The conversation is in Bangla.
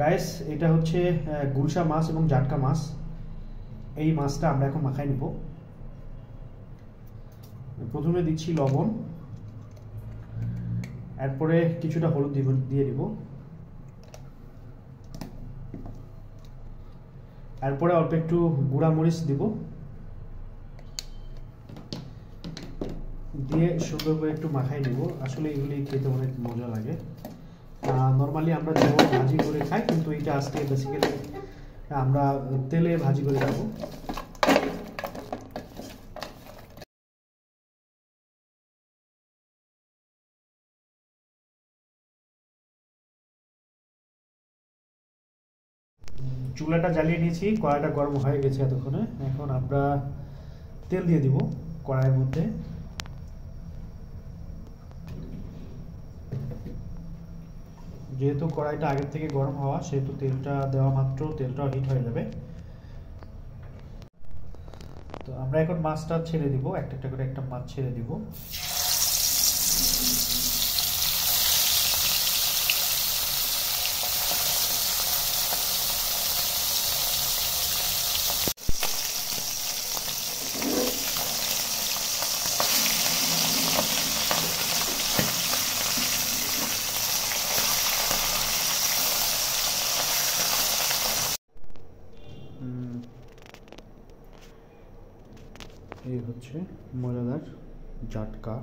গাইস, এটা হচ্ছে গুলশা মাছ এবং জাটকা মাছ। এই মাছটা আমরা এখন মাখাই নিব। প্রথমে দিচ্ছি লবণ, এরপরে কিছুটা হলুদ দিয়ে দিব, এরপরে অল্প একটু গুঁড়া মরিচ দিব, দিয়ে সুন্দর করে একটু মাখাই নিব। আসলে এগুলি খেতে অনেক মজা লাগে। নর্মালি আমরা যেমন ভাজি করে খাই, কিন্তু এটা আজকে বেসিক্যালি আমরা তেলে ভাজি করে খাবো। চুলাটা জ্বালিয়ে নিয়েছি, কড়াইটা গরম হয়ে গেছে এতক্ষণে। এখন আমরা তেল দিয়ে দিব কড়াইয়ের মধ্যে। যেহেতু কড়াইটা আগের থেকে গরম হওয়া, সেহেতু তেলটা দেওয়া মাত্র তেলটাও হিট হয়ে যাবে। তো আমরা এখন মাছটা ছেড়ে দিব, একটা একটা করে একটা মাছ ছেড়ে দিব। এই হচ্ছে মজাদার জাটকা।